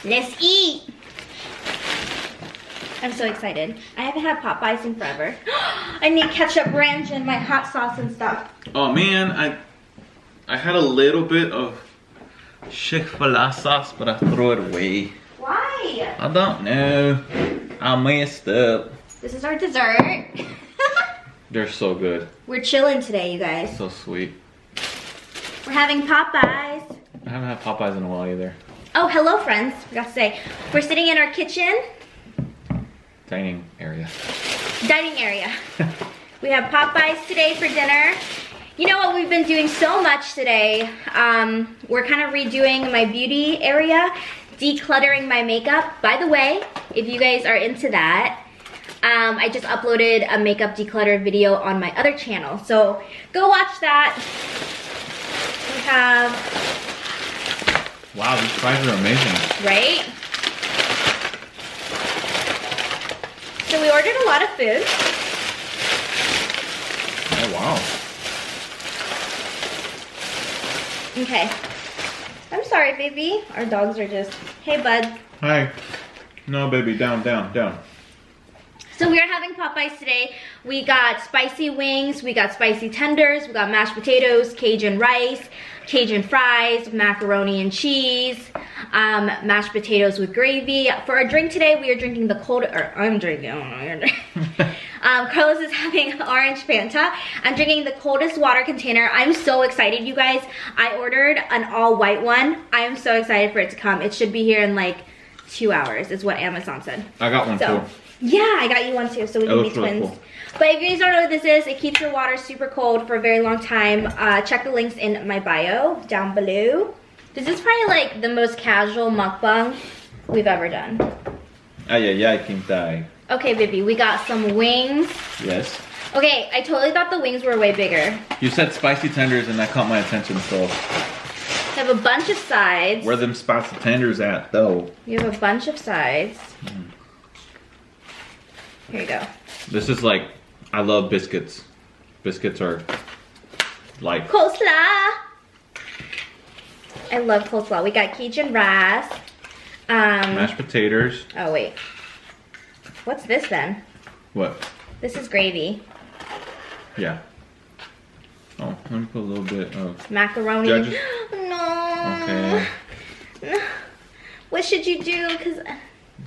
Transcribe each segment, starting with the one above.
Let's eat. I'm so excited. I haven't had Popeyes in forever. I need ketchup, ranch, and my hot sauce and stuff. Oh man, I had a little bit of Chick-fil-A sauce, but I threw it away. Why? I don't know. I messed up. This is our dessert. They're so good. We're chilling today, you guys. So sweet. We're having Popeyes. I haven't had Popeyes in a while either. Oh, hello friends. Forgot to say. We're sitting in our kitchen. Dining area. Dining area. We have Popeyes today for dinner. You know what we've been doing so much today? We're kind of redoing my beauty area, decluttering my makeup. By the way, if you guys are into that, I just uploaded a makeup declutter video on my other channel. So go watch that. We have... Wow, these fries are amazing. Right? So we ordered a lot of food. Oh wow. Okay. I'm sorry, baby. Our dogs are just, hey, bud. Hi. No, baby, down, down, down. So we are having Popeyes today. We got spicy wings, we got spicy tenders, we got mashed potatoes, Cajun rice, Cajun fries, macaroni and cheese, mashed potatoes with gravy. For our drink today, we are drinking the cold, or I'm drinking, I don't know, you're drinking. Carlos is having orange Fanta. I'm drinking the coldest water container. I'm so excited, you guys. I ordered an all white one. I am so excited for it to come. It should be here in like 2 hours, is what Amazon said. I got one too. Yeah, I got you one too, so we can be twins. Really cool. But if you guys don't know what this is, it keeps your water super cold for a very long time. Check the links in my bio down below. This is probably like the most casual mukbang we've ever done. Ay, ay, ay, quintai. Okay, baby, we got some wings. Yes. Okay, I totally thought the wings were way bigger. You said spicy tenders and that caught my attention, so. We have a bunch of sides. Where them spicy tenders at, though? You have a bunch of sides. Here you go. This is like, I love biscuits. Biscuits are like... Coleslaw. I love coleslaw. We got Cajun rice. Mashed potatoes. Oh, wait. What's this then? What? This is gravy. Yeah. Oh, let me put a little bit of... Macaroni. Judges? No. Okay. No. What should you do? Cause...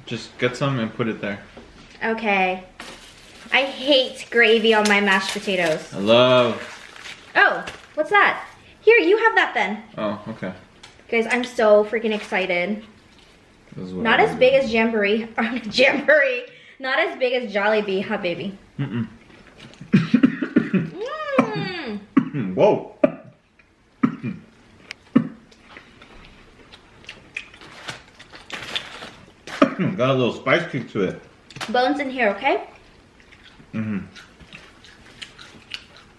Just get some and put it there. Okay. I hate gravy on my mashed potatoes. I love... Oh, what's that? Here, you have that then. Oh, okay. Guys, I'm so freaking excited. Not as big as Jamboree. Jamboree. Not as big as Jollibee, huh, baby? Mm-mm. Mm. Whoa. Got a little spice kick to it. Bones in here, okay? Mm-hmm.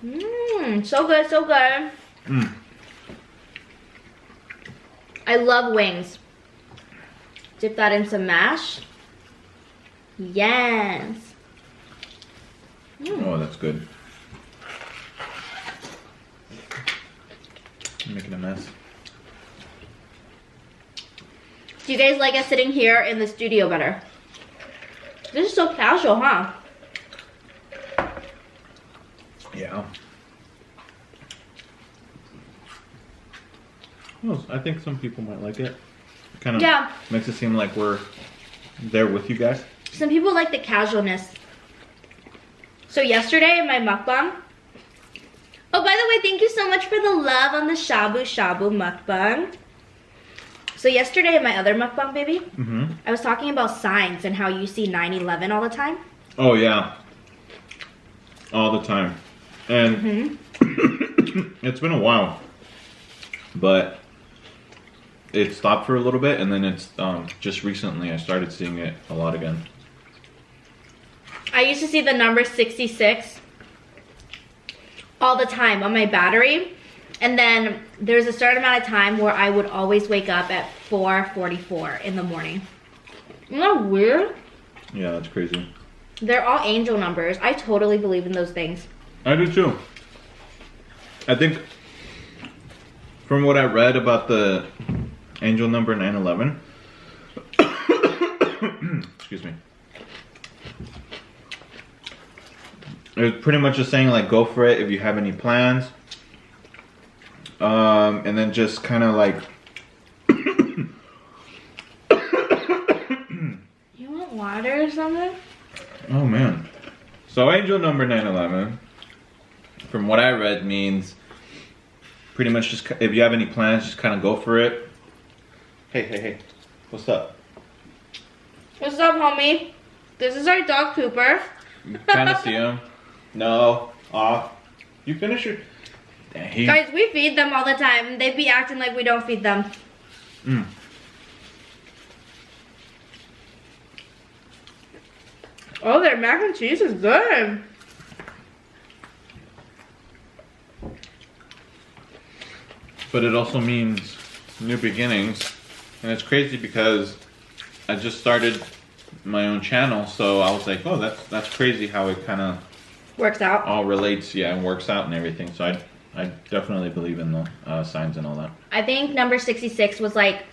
Mmm, so good, so good. Mm. I love wings. Dip that in some mash. Yes. Oh, that's good. I'm making a mess. Do you guys like us sitting here in the studio better? This is so casual, huh? Yeah. Well, I think some people might like it. Kind of makes it seem like we're there with you guys. Some people like the casualness. So yesterday in my mukbang. Oh, by the way, thank you so much for the love on the shabu shabu mukbang. So yesterday in my other mukbang, baby, I was talking about signs and how you see 9/11 all the time. Oh yeah, all the time, and it's been a while, but it stopped for a little bit, and then it's just recently I started seeing it a lot again. I used to see the number 66 all the time on my battery. And then there's a certain amount of time where I would always wake up at 4:44 in the morning. Isn't that weird? Yeah, that's crazy. They're all angel numbers. I totally believe in those things. I do too. I think from what I read about the angel number 9/11, it was pretty much just saying like go for it if you have any plans. And then just kind of like. You want water or something? Oh man. So angel number 911, from what I read, means pretty much just if you have any plans, just kind of go for it. Hey. What's up? What's up, homie? This is our dog Cooper. You kind of see him. No. Off. You finish your... Dang. Guys, we feed them all the time. They be acting like we don't feed them. Oh, their mac and cheese is good. But it also means new beginnings. And it's crazy because I just started my own channel, so I was like, oh, that's crazy how it kind of works out. All relates, yeah, and works out and everything. So I definitely believe in the signs and all that. I think number 66 was like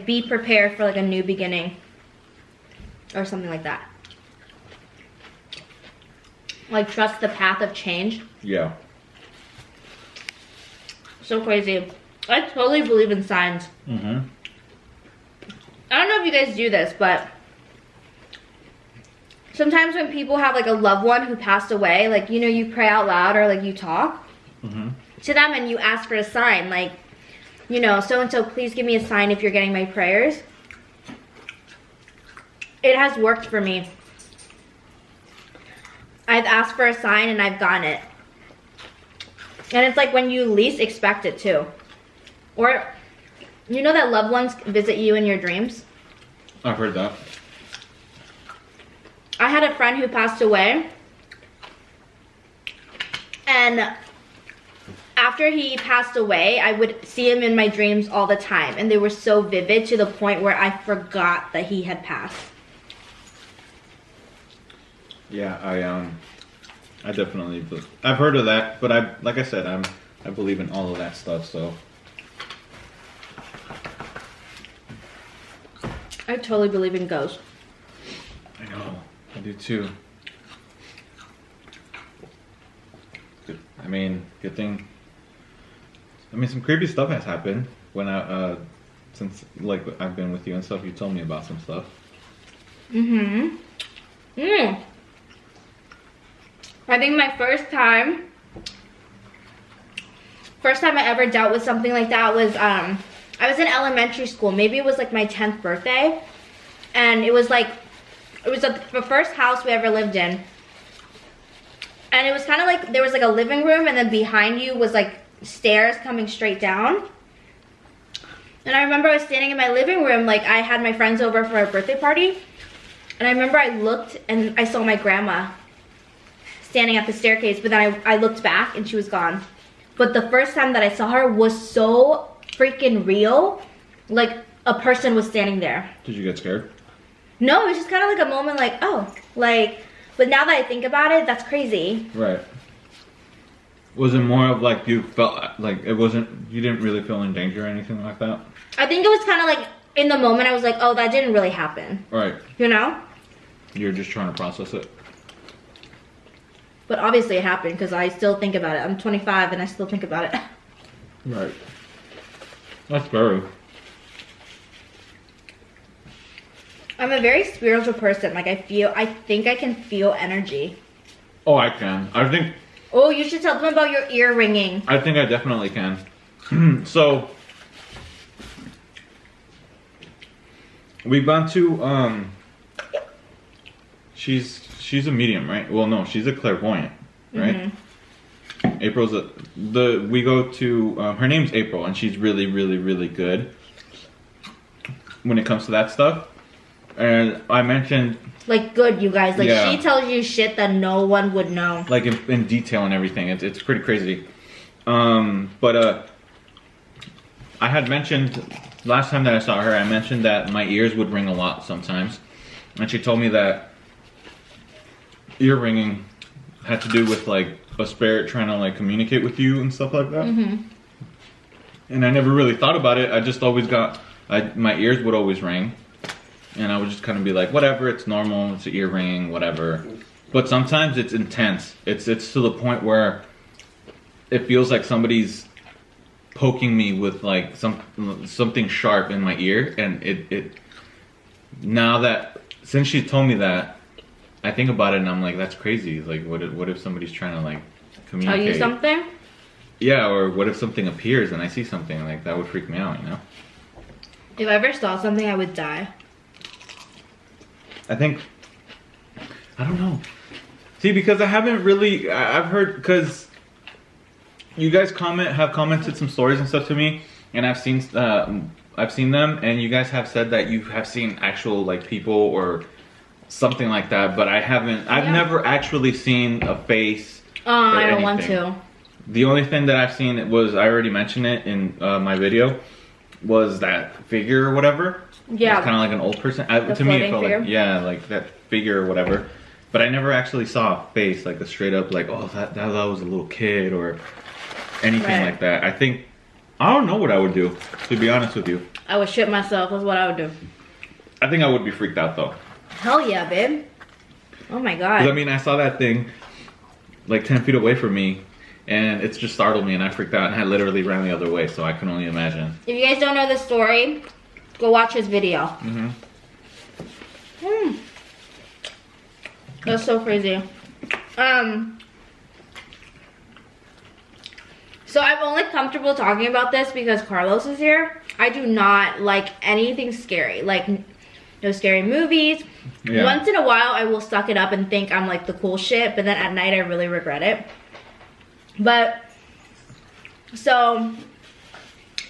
be prepared for like a new beginning or something like that. Like trust the path of change. Yeah. So crazy. I totally believe in signs. Mm-hmm. I don't know if you guys do this, but sometimes when people have like a loved one who passed away, like, you know, you pray out loud or like you talk to them and you ask for a sign, like, you know, so-and-so, please give me a sign if you're getting my prayers. It has worked for me. I've asked for a sign and I've gotten it. And it's like when you least expect it too. Or, you know that loved ones visit you in your dreams? I've heard that. I had a friend who passed away. And after he passed away, I would see him in my dreams all the time. And they were so vivid to the point where I forgot that he had passed. Yeah, I definitely, I've heard of that, but like I said, I believe in all of that stuff, so. I totally believe in ghosts. I know, I do too. I mean, good thing. I mean, some creepy stuff has happened when since like I've been with you and stuff. You told me about some stuff. I think my first time I ever dealt with something like that was I was in elementary school. Maybe it was like my 10th birthday, and it was the first house we ever lived in. And it was kind of like there was like a living room, and then behind you was like stairs coming straight down. And I remember I was standing in my living room, like I had my friends over for a birthday party, and I remember I looked and I saw my grandma standing at the staircase, but then I looked back and she was gone. But the first time that I saw her was so freaking real, like a person was standing there. Did you get scared? No, it was just kind of like a moment like, oh, like, but now that I think about it, that's crazy. Right. Was it more of like you felt like it wasn't, you didn't really feel in danger or anything like that? I think it was kind of like in the moment I was like, oh, that didn't really happen. Right. You know? You're just trying to process it. But obviously it happened because I still think about it. I'm 25 and I still think about it. Right. That's scary. I'm a very spiritual person. Like I think I can feel energy. Oh, I can. I think. Oh, you should tell them about your ear ringing. I think I definitely can. So, we've gone to, she's a medium, right? Well, no, she's a clairvoyant, right? April's we go to, her name's April, and she's really, really, really good when it comes to that stuff. And I mentioned, like, good, you guys. Like, yeah, she tells you shit that no one would know. Like in detail and everything. It's pretty crazy. But I had mentioned last time that I saw her, I mentioned that my ears would ring a lot sometimes, and she told me that ear ringing had to do with like a spirit trying to like communicate with you and stuff like that. And I never really thought about it. I just always got my ears would always ring. And I would just kind of be like, whatever, it's normal, it's an ear ringing, whatever. But sometimes it's intense. It's to the point where it feels like somebody's poking me with like something sharp in my ear, and it now that since she told me that, I think about it and I'm like, that's crazy. Like, what if somebody's trying to like communicate? Tell you something? Yeah, or what if something appears and I see something, like that would freak me out, you know? If I ever saw something, I would die. I don't know. See, because I haven't really, I've heard, because you guys have commented some stories and stuff to me, and I've seen them, and you guys have said that you have seen actual like people or something like that, but I haven't. I've never actually seen a face. I don't want to. The only thing that I've seen was, I already mentioned it in my video, was that figure or whatever. Yeah. It's kind of like an old person. To me, it felt like, yeah, like that figure or whatever. But I never actually saw a face, like a straight up, like, oh, that was a little kid or anything like that. I don't know what I would do, to be honest with you. I would shit myself. That's what I would do. I think I would be freaked out though. Hell yeah, babe. Oh my god. I mean, I saw that thing like 10 feet away from me, and it's just startled me, and I freaked out, and I literally ran the other way, so I can only imagine. If you guys don't know this story, go watch his video. That's so crazy. So I'm only comfortable talking about this because Carlos is here. I do not like anything scary, like no scary movies. Yeah. Once in a while I will suck it up and think I'm like the cool shit, but then at night I really regret it. But so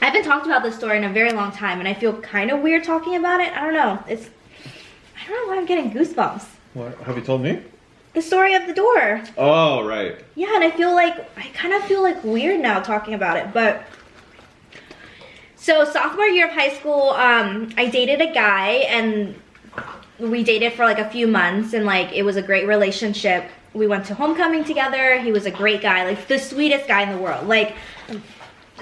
I haven't talked about this story in a very long time, and I feel kind of weird talking about it. I don't know. I don't know why I'm getting goosebumps. What have you told me? The story of the door. Oh, right. Yeah, and I kind of feel like weird now talking about it. But so sophomore year of high school, I dated a guy, and we dated for like a few months, and like it was a great relationship. We went to homecoming together. He was a great guy, like the sweetest guy in the world. Like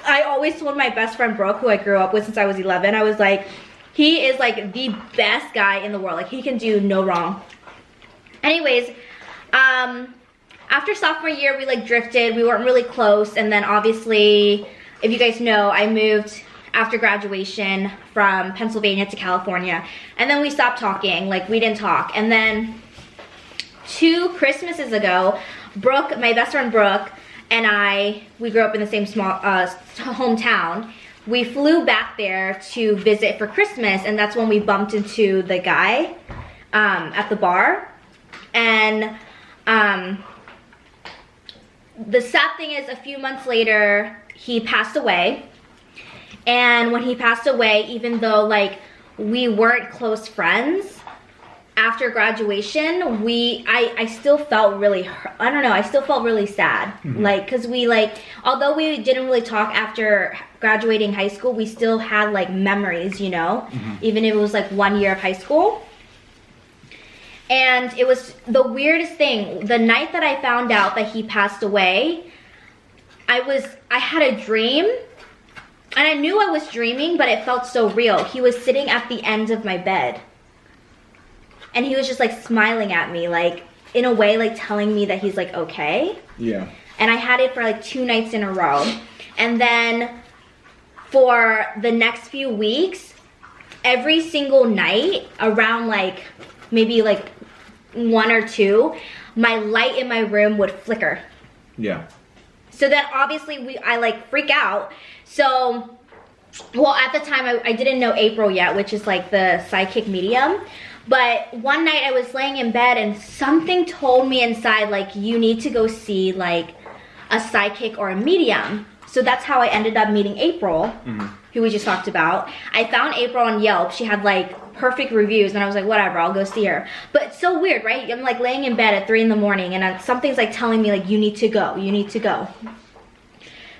I always told my best friend Brooke, who I grew up with since I was 11, I was like, he is like the best guy in the world. Like he can do no wrong. Anyways, after sophomore year, we like drifted. We weren't really close, and then obviously, if you guys know, I moved after graduation from Pennsylvania to California, and then we stopped talking. Like we didn't talk, and then 2 Christmases ago, Brooke, my best friend Brooke, and we grew up in the same small hometown. We flew back there to visit for Christmas, and that's when we bumped into the guy at the bar. And the sad thing is, a few months later, he passed away. And when he passed away, even though like we weren't close friends, after graduation, I still felt really, I don't know, I still felt really sad. Like, cause we like, although we didn't really talk after graduating high school, we still had like memories, you know, even if it was like 1 year of high school. And it was the weirdest thing. The night that I found out that he passed away, I had a dream, and I knew I was dreaming, but it felt so real. He was sitting at the end of my bed, and he was just like smiling at me, like in a way, like telling me that he's like okay. Yeah. And I had it for like 2 nights in a row. And then for the next few weeks, every single night around like maybe like 1 or 2, my light in my room would flicker. Yeah. So then obviously I like freak out. So, well, at the time I didn't know April yet, which is like the psychic medium. But one night I was laying in bed, and something told me inside, like, you need to go see like a psychic or a medium. So that's how I ended up meeting April, who we just talked about. I found April on Yelp. She had like perfect reviews, and I was like, whatever, I'll go see her. But it's so weird, right? I'm like laying in bed at 3 in the morning, and something's like telling me like, you need to go, you need to go.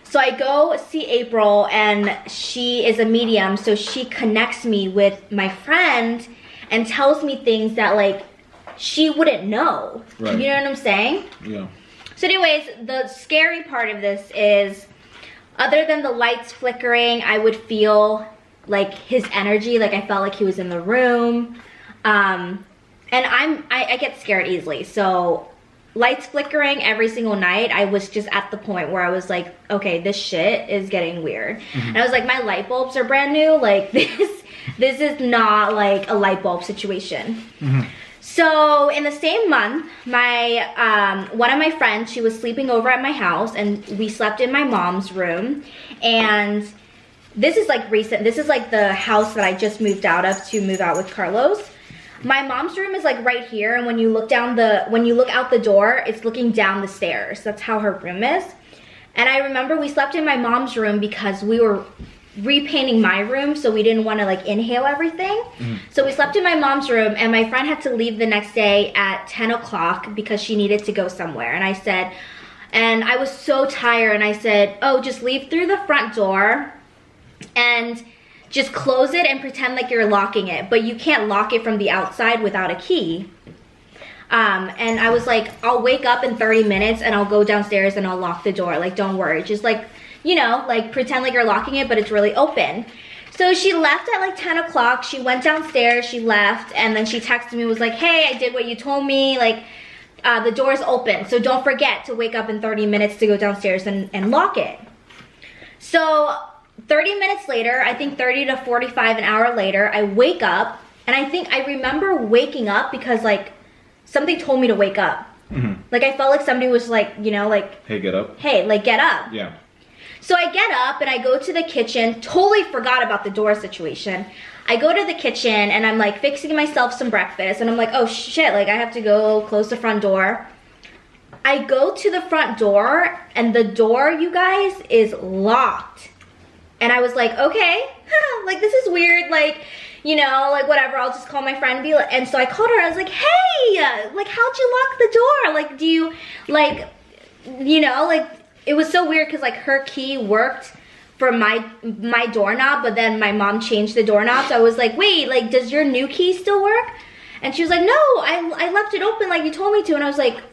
So I go see April, and she is a medium, so she connects me with my friend and tells me things that like she wouldn't know. Right. You know what I'm saying? Yeah. So anyways, the scary part of this is, other than the lights flickering, I would feel like his energy, like I felt like he was in the room. and I get scared easily, so lights flickering every single night, I was just at the point where I was like, okay, this shit is getting weird. And I was like, my light bulbs are brand new, like this is not like a light bulb situation. So in the same month, my one of my friends, she was sleeping over at my house, and we slept in my mom's room. And this is like recent, this is like the house that I just moved out of to move out with Carlos. My mom's room is like right here, and when you look out the door, it's looking down the stairs. That's how her room is. And I remember we slept in my mom's room because we were repainting my room, so we didn't want to like inhale everything. So we slept in my mom's room, and my friend had to leave the next day at 10 o'clock because she needed to go somewhere. And I said, and I was so tired, and I said, oh, just leave through the front door and just close it and pretend like you're locking it, but you can't lock it from the outside without a key. And I was like, I'll wake up in 30 minutes and I'll go downstairs and I'll lock the door. Like, don't worry, just like, you know, like pretend like you're locking it, but it's really open. So she left at like 10 o'clock. She went downstairs, she left, and then she texted me, was like, hey, I did what you told me, like, the door's open, so don't forget to wake up in 30 minutes to go downstairs and lock it. So 30 minutes later, I think 30 to 45 an hour later, I wake up, and I remember waking up because like something told me to wake up. Like I felt like somebody was like, you know, like, hey, get up. Hey, like get up. Yeah. So I get up and I go to the kitchen, totally forgot about the door situation. I go to the kitchen and I'm like fixing myself some breakfast, and I'm like, oh shit, like I have to go close the front door. I go to the front door, and the door, you guys, is locked. And I was like, okay, like this is weird, like, you know, like whatever, I'll just call my friend and be like, and so I called her, I was like, hey, like how'd you lock the door? Like, do you, like, you know, like, it was so weird because like her key worked for my doorknob, but then my mom changed the doorknob, so I was like, wait, like, does your new key still work? And she was like, no, I left it open like you told me to. And I was like,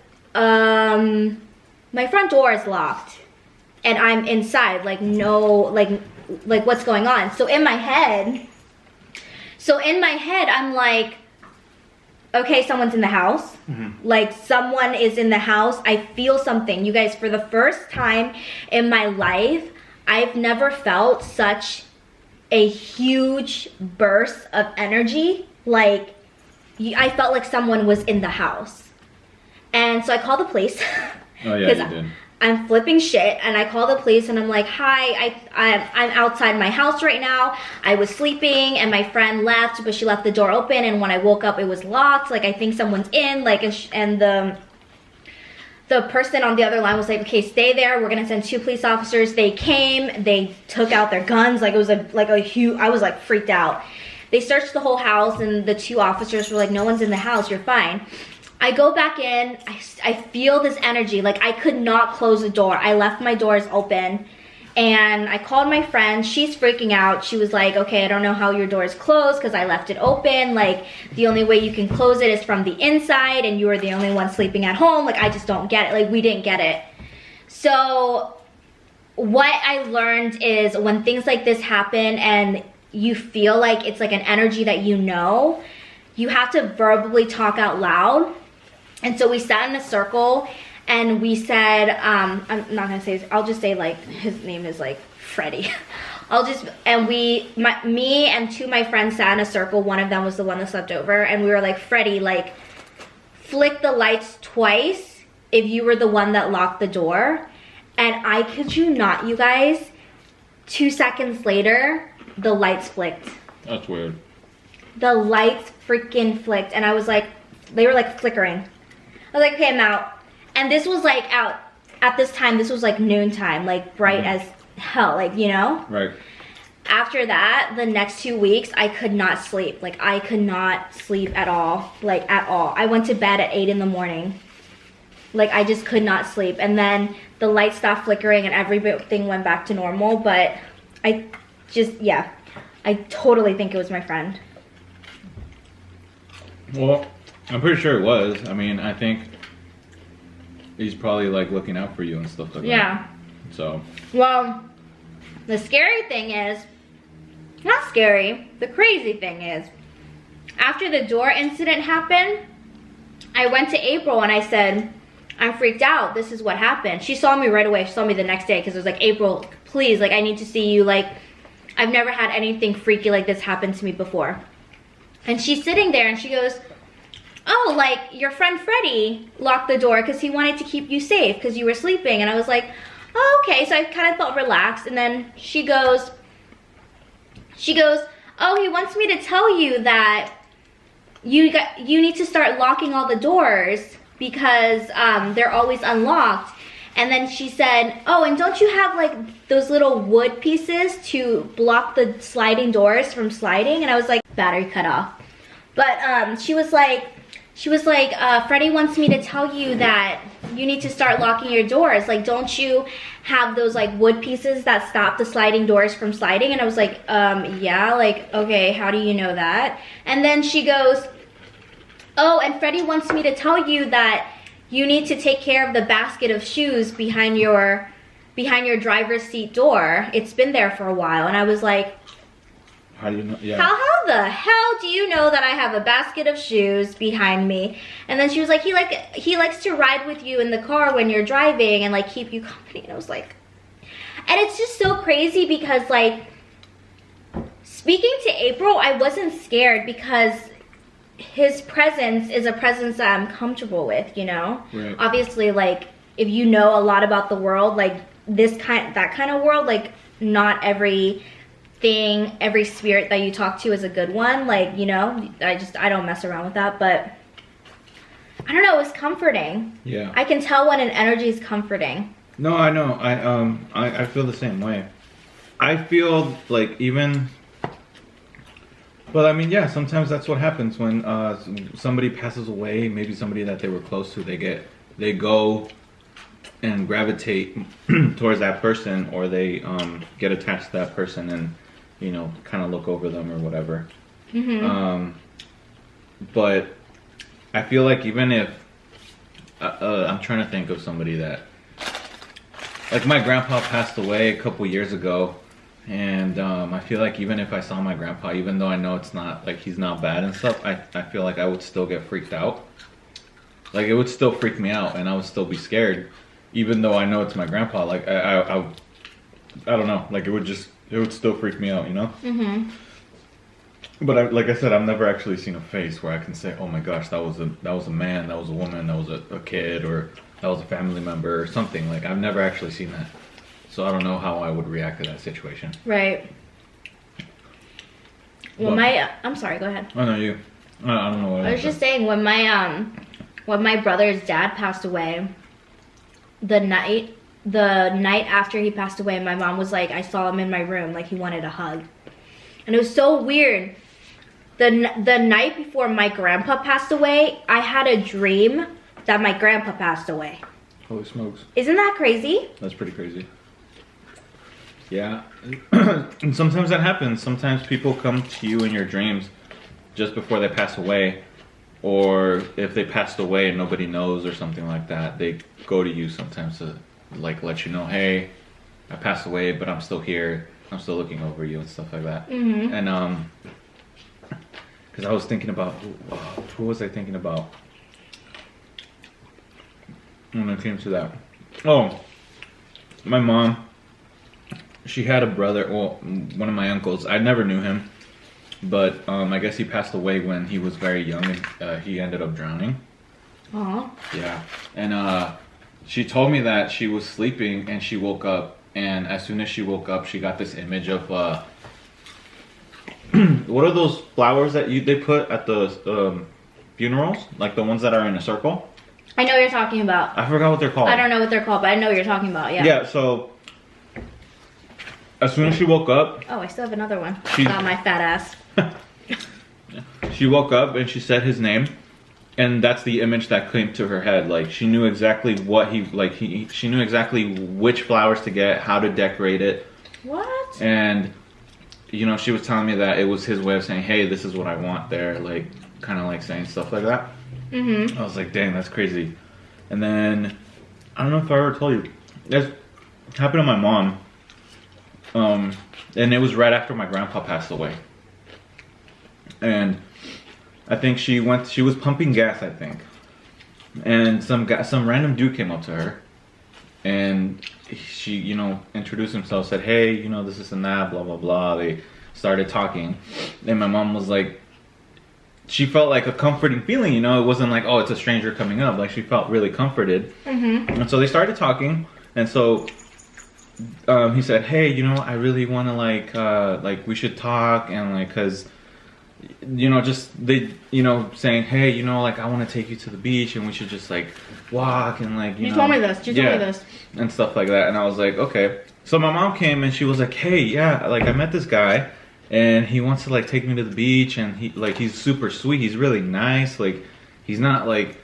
my front door is locked, and I'm inside, like, no, like what's going on? So in my head, I'm like, okay, someone's in the house. Like someone is in the house. I feel something. You guys, for the first time in my life, I've never felt such a huge burst of energy. Like I felt like someone was in the house. And so I called the police. Oh yeah, you did. I'm flipping shit, and I call the police, and I'm like, hi, I'm outside my house right now. I was sleeping, and my friend left, but she left the door open, and when I woke up, it was locked. Like, I think someone's in, like, and the person on the other line was like, okay, stay there. We're gonna send 2 police officers. They came, they took out their guns. Like, it was a huge, I was like freaked out. They searched the whole house, and the 2 officers were like, no one's in the house, you're fine. I go back in, I feel this energy, like I could not close the door. I left my doors open, and I called my friend. She's freaking out. She was like, okay, I don't know how your door is closed because I left it open. Like, the only way you can close it is from the inside, and you are the only one sleeping at home. Like, I just don't get it. Like, we didn't get it. So what I learned is when things like this happen and you feel like it's like an energy that you know, you have to verbally talk out loud. And so we sat in a circle, and we said, I'm not gonna say, I'll just say like, his name is like Freddie. Me and 2 of my friends sat in a circle. One of them was the one that slept over, and we were like, Freddie, like, flick the lights twice if you were the one that locked the door. And I kid you not, you guys, 2 seconds later, the lights flicked. That's weird. The lights freaking flicked, and I was like, they were like flickering. I was like, okay, I'm out. And this was like out, at this time, this was like noontime, like bright as hell, like, you know? Right. After that, the next 2 weeks, I could not sleep. Like, I could not sleep at all, like at all. I went to bed at 8 in the morning. Like, I just could not sleep. And then the lights stopped flickering and everything went back to normal. But I just, yeah, I totally think it was my friend. Well, I'm pretty sure it was. I mean, I think he's probably like looking out for you and stuff like that. Yeah. So. Well, the scary thing is, not scary, the crazy thing is, after the door incident happened, I went to April and I said, I'm freaked out. This is what happened. She saw me right away. She saw me the next day because it was like, April, please, like, I need to see you. Like, I've never had anything freaky like this happen to me before. And she's sitting there and she goes, oh, like, your friend Freddie locked the door because he wanted to keep you safe because you were sleeping. And I was like, oh, okay. So I kind of felt relaxed. And then she goes, oh, he wants me to tell you that you need to start locking all the doors because they're always unlocked. And then she said, oh, and don't you have like those little wood pieces to block the sliding doors from sliding? And I was like, battery cut off. But she was like, Freddie wants me to tell you that you need to start locking your doors. Like, don't you have those like wood pieces that stop the sliding doors from sliding? And I was like, yeah, like, okay, how do you know that? And then she goes, oh, and Freddie wants me to tell you that you need to take care of the basket of shoes behind your driver's seat door. It's been there for a while. And I was like, how do you know? Yeah. How the hell do you know that I have a basket of shoes behind me? And then she was like, he likes to ride with you in the car when you're driving and like keep you company. And I was like, and it's just so crazy because like speaking to April, I wasn't scared because his presence is a presence that I'm comfortable with, you know? Right. Obviously, like, if you know a lot about the world, like that kind of world, like not every spirit that you talk to is a good one. Like, you know, I don't mess around with that, but I don't know, it was comforting. Yeah. I can tell when an energy is comforting. No, I know. I feel the same way. I feel like even, well, I mean, yeah, sometimes that's what happens when somebody passes away, maybe somebody that they were close to, they go and gravitate towards that person, or they get attached to that person and, you know, kind of look over them or whatever. Mm-hmm. But I feel like even if I'm trying to think of somebody that, like, my grandpa passed away a couple years ago, and I feel like even if I saw my grandpa, even though I know it's not like he's not bad and stuff, I feel like I would still get freaked out. Like, it would still freak me out, and I would still be scared, even though I know it's my grandpa. Like, I don't know, like, it would still freak me out, you know? Mm-hmm. But like I said, I've never actually seen a face where I can say, oh my gosh, that was a man, that was a woman, that was a kid, or that was a family member or something. Like, I've never actually seen that. So I don't know how I would react to that situation. Right. Well, I'm sorry, go ahead. I know you. I don't know what I was just saying, when my brother's dad passed away, the night after he passed away, my mom was like, I saw him in my room, like he wanted a hug. And it was so weird. The night before my grandpa passed away, I had a dream that my grandpa passed away. Holy smokes. Isn't that crazy? That's pretty crazy. Yeah. And sometimes that happens. Sometimes people come to you in your dreams just before they pass away. Or if they passed away and nobody knows or something like that, they go to you sometimes to like let you know, hey, I passed away, but I'm still here. I'm still looking over you and stuff like that. Mm-hmm. And because I was thinking about, who was I thinking about when it came to that? Oh, my mom. She had a brother, well, one of my uncles. I never knew him, but I guess he passed away when he was very young, and he ended up drowning. Aww. Yeah, and she told me that she was sleeping and she woke up, and as soon as she woke up, she got this image of what are those flowers that they put at the funerals, like the ones that are in a circle? I know what you're talking about. I forgot what they're called. I don't know what they're called, but I know what you're talking about. Yeah. Yeah. So as soon as she woke up, oh, I still have another one. Got my fat ass. She woke up and she said his name, and that's the image that came to her head. Like, she knew exactly what she knew exactly which flowers to get, how to decorate it. What? And you know, she was telling me that it was his way of saying, hey, this is what I want there, like, kind of like saying stuff like that. Mm-hmm. I was like, dang, that's crazy. And then I don't know if I ever told you, this happened to my mom. And it was right after my grandpa passed away. And I think she was pumping gas, I think. And some random dude came up to her. And she, you know, introduced himself, said, hey, you know, this and that, blah, blah, blah. They started talking. And my mom was like, she felt like a comforting feeling, you know. It wasn't like, oh, it's a stranger coming up. Like, she felt really comforted. And so they started talking. And so he said, hey, you know, I really want to, like, we should talk. And, like, because, you know, just, they, you know, saying, hey, you know, like, I want to take you to the beach. And we should just, like, walk and, like, you know. Told me this. You told me this. And stuff like that. And I was like, okay. So my mom came and she was like, hey, yeah, like, I met this guy. And he wants to, like, take me to the beach, and he's super sweet. He's really nice. Like, he's not, like,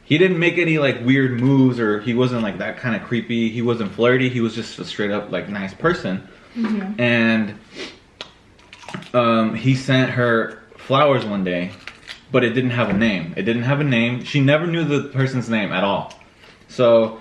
he didn't make any, like, weird moves, or he wasn't, like, that kind of creepy. He wasn't flirty. He was just a straight up, like, nice person. And he sent her flowers one day, but it didn't have a name. It didn't have a name. She never knew the person's name at all. So,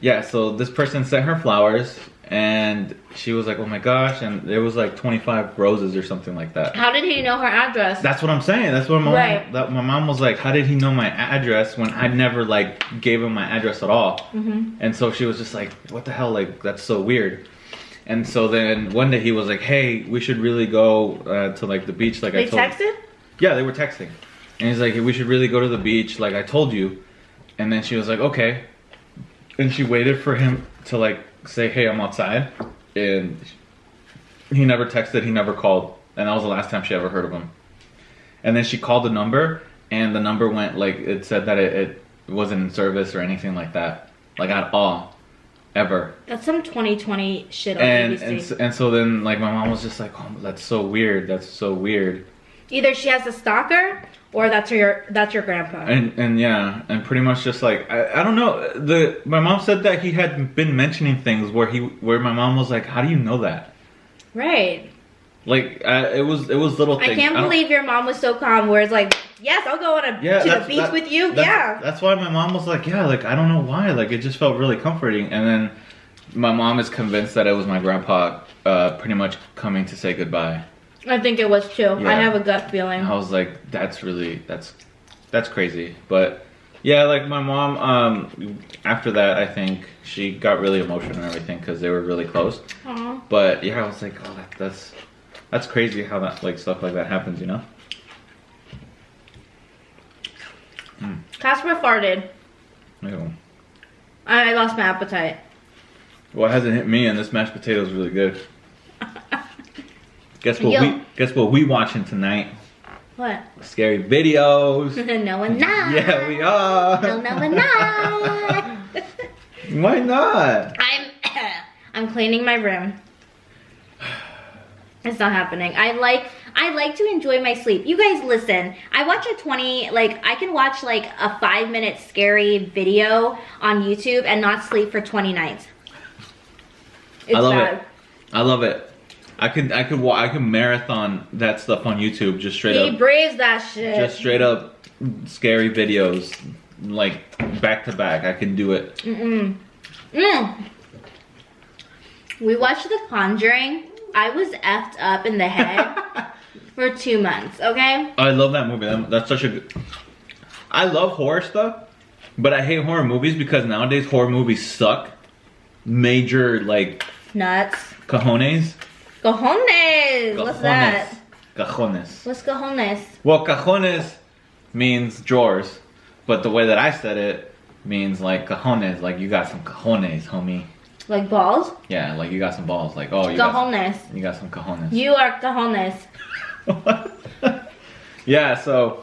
yeah, so this person sent her flowers. And she was like, oh my gosh, and there was like 25 roses or something like that. How did he know her address? That's what I'm saying. That's what my mom was like, how did he know my address when I never, like, gave him my address at all? And so she was just like, what the hell, like, that's so weird. And so then one day he was like, hey, we should really go to, like, the beach, like I told you. They texted? Yeah, they were texting. And he's like, we should really go to the beach, like I told you. And then she was like, okay. And she waited for him to, like, say, hey, I'm outside. And he never texted, he never called. And that was the last time she ever heard of him. And then she called the number, and the number went, like, it said that it wasn't in service or anything like that. Like, at all. Ever. That's some 2020 shit on BBC. And so then, like, my mom was just like, oh, that's so weird. That's so weird. Either she has a stalker, or that's your grandpa. And yeah, and pretty much just like, I don't know. My mom said that he had been mentioning things where my mom was like, how do you know that? Right. Like, it was little things. I can't believe your mom was so calm where it's like, yes, I'll go to the beach with you. That's why my mom was like, yeah, like, I don't know why. Like, it just felt really comforting. And then my mom is convinced that it was my grandpa pretty much coming to say goodbye. I think it was too. Yeah. I have a gut feeling. I was like, that's crazy. But yeah, like, my mom, after that, I think she got really emotional and everything because they were really close. Aww. But yeah, I was like, oh, that's crazy how that, like, stuff like that happens, you know? Casper farted. Ew. I lost my appetite. Well, it hasn't hit me, and this mashed potato is really good. Guess what we watching tonight? What? Scary videos. No, we're not. Yeah, we are. No, we're not. Why not? I'm cleaning my room. It's not happening. I like to enjoy my sleep. You guys listen. I watch I can watch like a 5-minute scary video on YouTube and not sleep for 20 nights. It's bad. I love it. I can marathon that stuff on YouTube, just straight up. He braves that shit. Just straight up scary videos, like, back to back. I can do it. We watched The Conjuring. I was effed up in the head for 2 months, okay? I love that movie. That's such a good... I love horror stuff, but I hate horror movies because nowadays horror movies suck. Major, like... Nuts. Cojones. Cojones! What's that? Cajones. What's cajones? Well, cajones means drawers, but the way that I said it means, like, cajones. Like, you got some cajones, homie. Like balls? Yeah, like, you got some balls. Like, oh, you got some cajones. You are cajones. Yeah, so,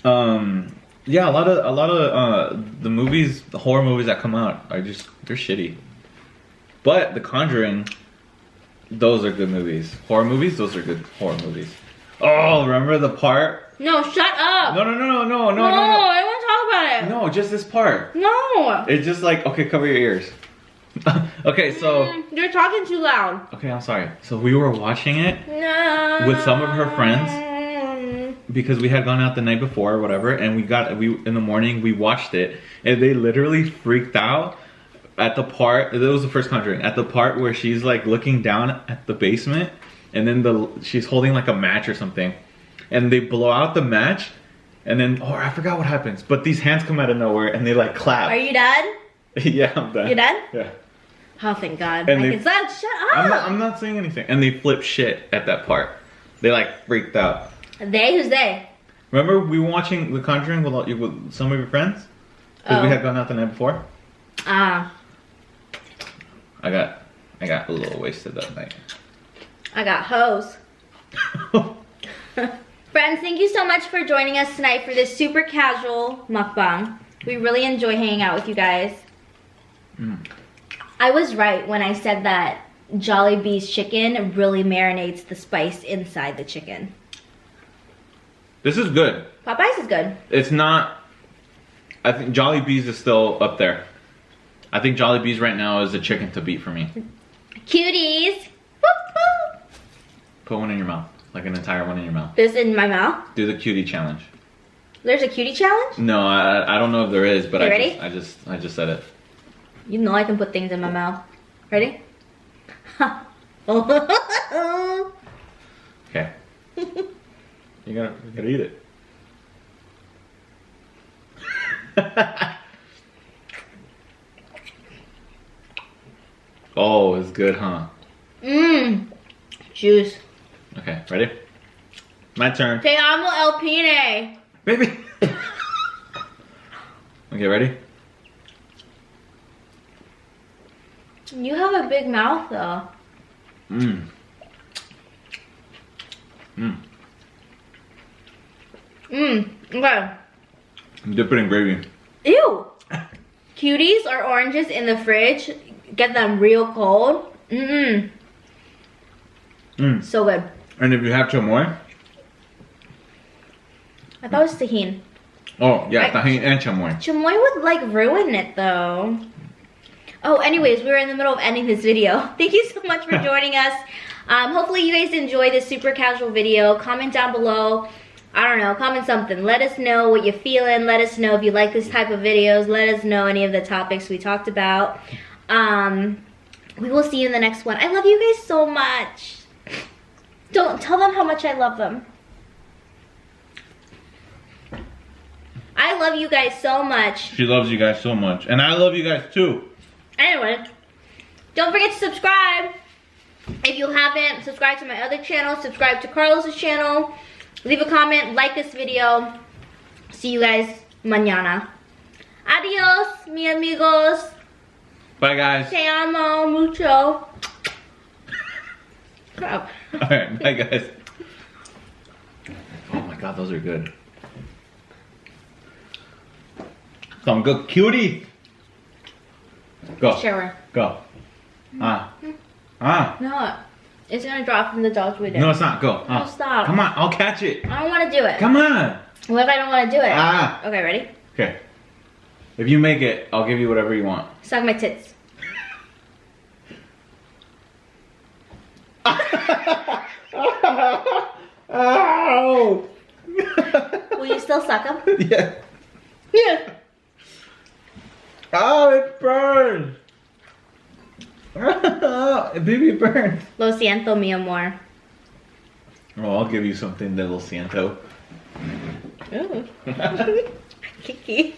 yeah, a lot of the movies, the horror movies that come out are just, they're shitty. But The Conjuring, those are good movies. Horror movies, those are good horror movies. Oh, remember the part? No, shut up. No, I want to talk about it. No, just this part. No. It's just like, okay, cover your ears. Okay, so. You're talking too loud. Okay, I'm sorry. So we were watching it with some of her friends because we had gone out the night before or whatever, and in the morning we watched it, and they literally freaked out. At the part, that was the first Conjuring, at the part where she's like looking down at the basement and then she's holding like a match or something and they blow out the match, and then I forgot what happens. But these hands come out of nowhere and they like clap. Are you done? Yeah, I'm done. You done? Yeah. Oh, thank God. And I they- can stop. Shut up. I'm not saying anything. And they flip shit at that part. They like freaked out. They? Who's they? Remember we were watching The Conjuring with some of your friends? Because we had gone out the night before. Ah. I got a little wasted that night. I got hose. Friends, thank you so much for joining us tonight for this super casual mukbang. We really enjoy hanging out with you guys. I was right when I said that Jollibee's chicken really marinates the spice inside the chicken. This is good. Popeyes is good. It's not. I think Jollibee's is still up there. I think Jollibee's right now is a chicken to beat for me. Cuties. Whoop, whoop. Put one in your mouth. Like an entire one in your mouth. This in my mouth? Do the cutie challenge. There's a cutie challenge? No, I don't know if there is, but You ready? I just said it. You know I can put things in my mouth. Ready? Okay. You gotta eat it. Oh, it's good, huh? Mmm. Juice. Okay, ready? My turn. Te amo el pine. Baby. Okay, ready? You have a big mouth though. Mmm. Mmm. Mmm. Okay. Dip it in gravy. Ew. Cuties or oranges in the fridge. Get them real cold. Mmm. Mmm. So good. And if you have chamoy. I thought it was tahini. Oh, yeah, tahini and chamoy. Chamoy would like ruin it though. Oh, anyways, we were in the middle of ending this video. Thank you so much for joining us. Hopefully you guys enjoy this super casual video. Comment down below. I don't know, comment something. Let us know what you're feeling. Let us know if you like this type of videos. Let us know any of the topics we talked about. We will see you in the next one. I love you guys so much. Don't tell them how much I love them. I love you guys so much. She loves you guys so much. And I love you guys too. Anyway, don't forget to subscribe. If you haven't, subscribe to my other channel. Subscribe to Carlos's channel. Leave a comment. Like this video. See you guys mañana. Adios, mi amigos. Bye, guys. Te amo mucho. Crap. Alright, bye, guys. Oh my god, those are good. Some good cutie. Go. Sure. Go. Ah. Ah. No, it's gonna drop from the dog's window. No, it's not. Go. Ah. No, stop. Come on, I'll catch it. I don't want to do it. Come on. What if I don't want to do it? Ah. Okay, ready? Okay. If you make it, I'll give you whatever you want. Suck my tits. Ow! Will you still suck them? Yeah. Yeah. Oh, it burns. Baby, it burns. Lo siento, mi amor. Oh, I'll give you something, little Santo. Ooh. Kiki.